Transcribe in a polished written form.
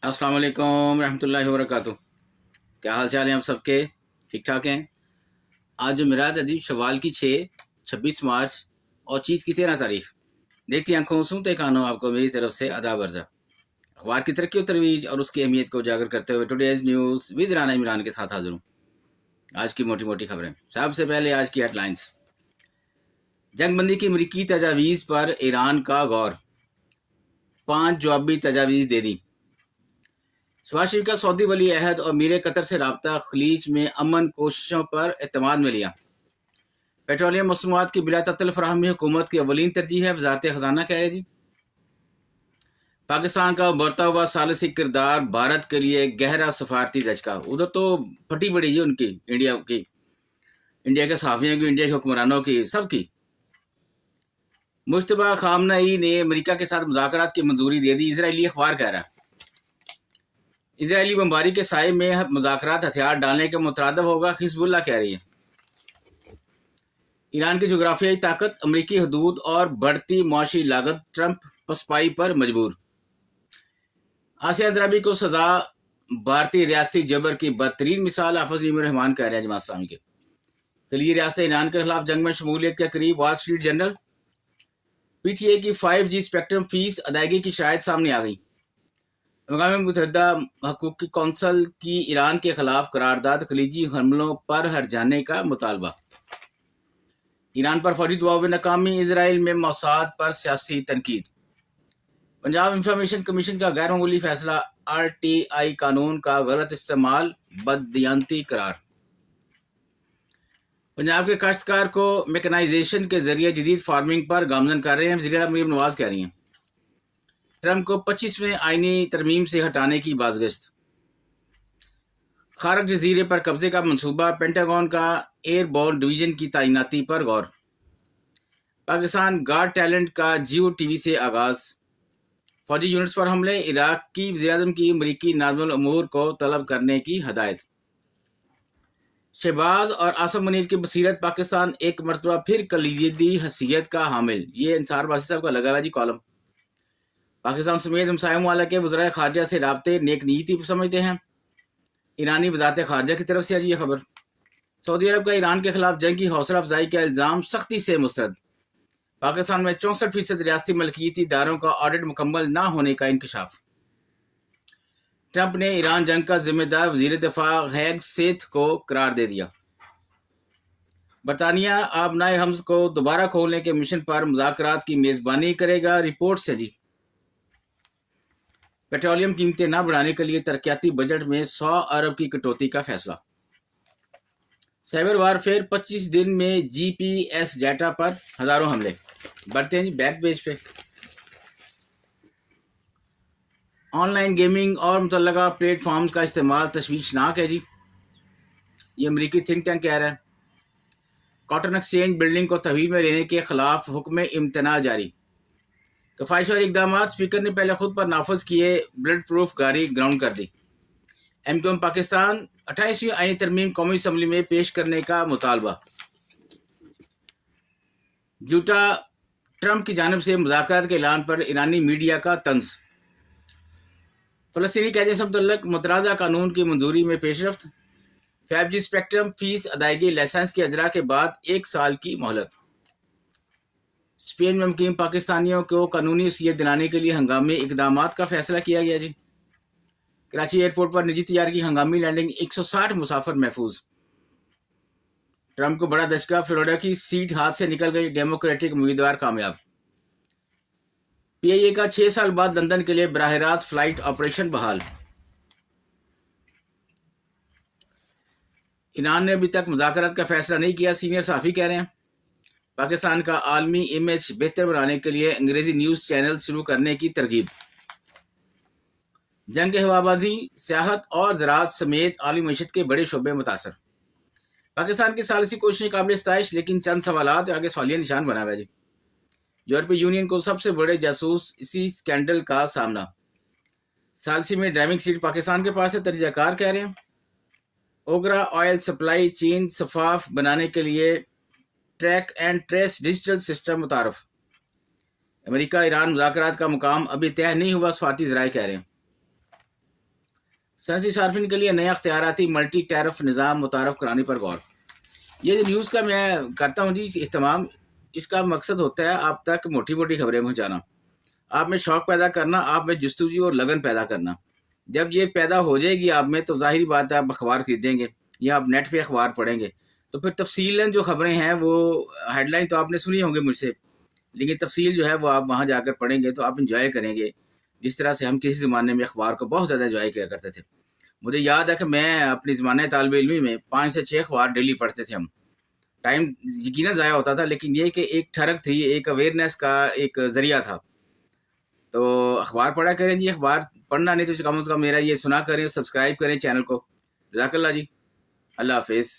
अस्सलाम वालेकुम रहमतुल्लाहि व बरकातुहू। क्या हाल चाल हैं आप सबके? ठीक ठाक हैं? आज जो मिलाद अजीब शवाल की 26 मार्च और चीत की 13 तारीख। देखती आंखों सुनते कानों आपको मेरी तरफ से आदाब अर्जा। अखबार की तरक्की और तरवीज और उसकी अहमियत को उजागर करते हुए today's news with Rana Imran के साथ हाजिर हूँ। आज की मोटी मोटी खबरें। सबसे पहले आज की हेडलाइंस। जंगबंदी की अमरीकी तजावीज़ पर ईरान का गौर, 5 जवाबी तजावीज़ दे दी। शहबाज शरीफ का सऊदी वली अहद और मीर कतर से रबता, खलीज में अमन कोशिशों पर एतमाद में लिया। पेट्रोलियम मसनूआत की बिला तत्ल फराहमी हुकूमत की अवलीन तरजीह है, वजारत खजाना कह रहे जी। पाकिस्तान का उभरता हुआ सालिसी किरदार भारत के लिए गहरा सफारती दचका। उधर तो फटी पड़ी है उनकी, इंडिया के सहाफ़ियों की, इंडिया के हुक्मरानों की, सबकी। मुश्तबा खामनई ने अमेरिका के साथ मुज़ाकरात की मंजूरी दे दी। इजरायली अखबार कह रहा है इजरायली बमबारी के साए में मुज़ाकरात हथियार डालने के मुतरादब होगा, हिजबुल्लाह कह रही है। ईरान की जोग्राफियाई ताकत, अमरीकी हदूद और बढ़ती मुआशी लागत ट्रंप पसपाई पर मजबूर। आसिया अंद्राबी को सजा, भारतीय रियासती जबर की बदतरीन मिसाल, हाफिज नीमूर रहमान कह रहे हैं जमात इस्लामी के। खलीजी रियासत ईरान के खिलाफ जंग में शमूलियत के करीब वॉल स्ट्रीट जर्नल। पीटीए की 5G स्पेक्ट्रम फीस अदायगी की शराइत सामने आ गई। अक़वाम मुत्तहिदा हकूक़ी कौंसल की ईरान के खिलाफ करारदाद, खलीजी हमलों पर हर्जाने का मुतालबा। ईरान पर फौजी दबाव में नाकामी, इजराइल में मौसाद पर सियासी तनकीद। पंजाब इंफॉर्मेशन कमीशन का गैर मामूली फैसला, RTI कानून का गलत इस्तेमाल बददियानती करार। पंजाब के काश्तकार को मैकेनाइजेशन के जरिए जदीद फार्मिंग पर गामजन कर रहे हैं, वज़ीर मरीम नवाज कह रही हैं। ट्रंप को 25वें आईनी तरमीम से हटाने की बाज़गश्त। खारक जजीरे पर कब्जे का मंसूबा, पेंटागन का एयरबोर्न डिवीजन की तैनाती पर गौर। पाकिस्तान गॉट टैलेंट का जियो टीवी से आगाज। फौजी यूनिट्स पर हमले, इराक की वज़ीर-ए-आज़म की अमरीकी नाज़िमुल उमूर को तलब करने की हदायत। शहबाज और आसम मुनीर की बसीरत, पाकिस्तान एक मरतबा फिर कलीदी हसीयत का हामिल। ये इंसार बासी साहब का लगा हुआ जी कॉलम। पाकिस्तान समेत हमसाया मुमालिक के वज़राए खारजा से राब्ते नेक नीति समझते हैं। ईरानी वज़ारत खारजा की तरफ से आज ये खबर। सऊदी अरब का ईरान के खिलाफ जंग की हौसला अफजाई का इल्ज़ाम सख्ती से मुस्तरद। पाकिस्तान में 64% रियासती मलकियती इदारों का ऑडिट मुकम्मल न होने का इंकशाफ। ट्रंप ने ईरान जंग का जिम्मेदार वज़ीर दिफा हैग सेथ को करार दे दिया। बरतानिया आबनाए हम्स को दोबारा खोलने के मिशन पर मुज़ाकरात की मेज़बानी करेगा, रिपोर्ट से जी। पेट्रोलियम कीमतें न बढ़ाने के लिए तरक्याती बजट में 100 अरब की कटौती का फैसला। साइबर वारफेयर, 25 दिन में GPS डाटा पर हजारों हमले। बढ़ते हैं जी बैक पेज पे। ऑनलाइन गेमिंग और मुतल्लका प्लेटफॉर्म्स का इस्तेमाल तशवीशनाक है जी, ये अमरीकी थिंक टैंक कह रहा है। कॉटन एक्सचेंज बिल्डिंग को तहवील में लेने के खिलाफ हुक्म इम्तना जारी। कफाइश और इकदाम, स्पीकर ने पहले खुद पर नाफज किए, ब्लड प्रूफ गाड़ी ग्राउंड कर दी। MQM पाकिस्तान 28वीं आईनी तरमीम कौमी असम्बली में पेश करने का मुतालबा। जूटा, ट्रंप की जानिब से मुज़ाकरात के ऐलान पर ईरानी मीडिया का तंज। फ़लस्तीनी कैदियों से मुतल्लक मुतराज़ा कानून की मंजूरी में पेशरफ्त। 5G स्पेक्ट्रम फीस अदायगी, लाइसेंस के अजरा के बाद 1 साल की मोहलत। स्पेन में मुकीम पाकिस्तानियों को कानूनी हैसियत दिलाने के लिए हंगामी इकदाम का फैसला किया गया जी। कराची एयरपोर्ट पर निजी तैयार की हंगामी लैंडिंग, 160 मुसाफिर महफूज। ट्रंप को बड़ा दचका, फ्लोरिडा की सीट हाथ से निकल गई, डेमोक्रेटिक उम्मीदवार कामयाब। PIA का 6 साल बाद लंदन के लिए बराह रास्त फ्लाइट ऑपरेशन बहाल। ईरान ने अभी तक मुज़ाकरात का फैसला नहीं किया, सीनियर सहाफ़ी कह रहे हैं। पाकिस्तान का आलमी इमेज बेहतर बनाने के लिए अंग्रेजी न्यूज़ चैनल शुरू करने की तरगीब। जंग हवाबाजी, सियाहत और ज़राअत समेत आलमी मईशत के बड़े शोबे मुतासर। पाकिस्तान की सालिसी कोशिशें काबिल सताइश, लेकिन चंद सवालात आगे सवालिया निशान बना हुआ है जी। यूरोपीय यूनियन को सबसे बड़े जासूस इसी स्कैंडल का सामना। सालिसी में ड्राइविंग सीट पाकिस्तान के पास है, तर्जयकार कह रहे हैं। ओगरा ऑयल सप्लाई चेन शफाफ बनाने के लिए track and trace digital system मुतारफ। अमेरिका ईरान मुज़ाकरात का मुकाम अभी तय नहीं हुआ, सफारती ज़राए कह रहे हैं। صنعتی صارفین کے لیے نیا اختیاراتی ملٹی ٹیرف نظام متعارف کرانے پر غور. یہ جو نیوز کا میں کرتا ہوں جی اہتمام، اس کا مقصد ہوتا ہے آپ تک موٹی موٹی خبریں پہنچانا، آپ میں شوق پیدا کرنا، آپ میں جستجو اور لگن پیدا کرنا. جب یہ پیدا ہو جائے گی آپ میں تو ظاہری بات ہے آپ اخبار خریدیں گے یا آپ نیٹ پہ اخبار پڑھیں گے، تو پھر تفصیلاً جو خبریں ہیں وہ ہیڈ لائن تو آپ نے سنی ہوں گے مجھ سے، لیکن تفصیل جو ہے وہ آپ وہاں جا کر پڑھیں گے تو آپ انجوائے کریں گے، جس طرح سے ہم کسی زمانے میں اخبار کو بہت زیادہ انجوائے کیا کرتے تھے. مجھے یاد ہے کہ میں اپنی زمانۂ طالب علمی میں 5 سے 6 اخبار ڈیلی پڑھتے تھے ہم. ٹائم یقیناً ضائع ہوتا تھا، لیکن یہ کہ ایک ٹھڑک تھی، ایک اویئرنیس کا ایک ذریعہ تھا. تو اخبار پڑھا کریں جی، اخبار پڑھنا نہیں تو کم از کم میرا یہ سنا کریں، سبسکرائب کریں چینل کو. جزاک اللہ جی، اللہ حافظ.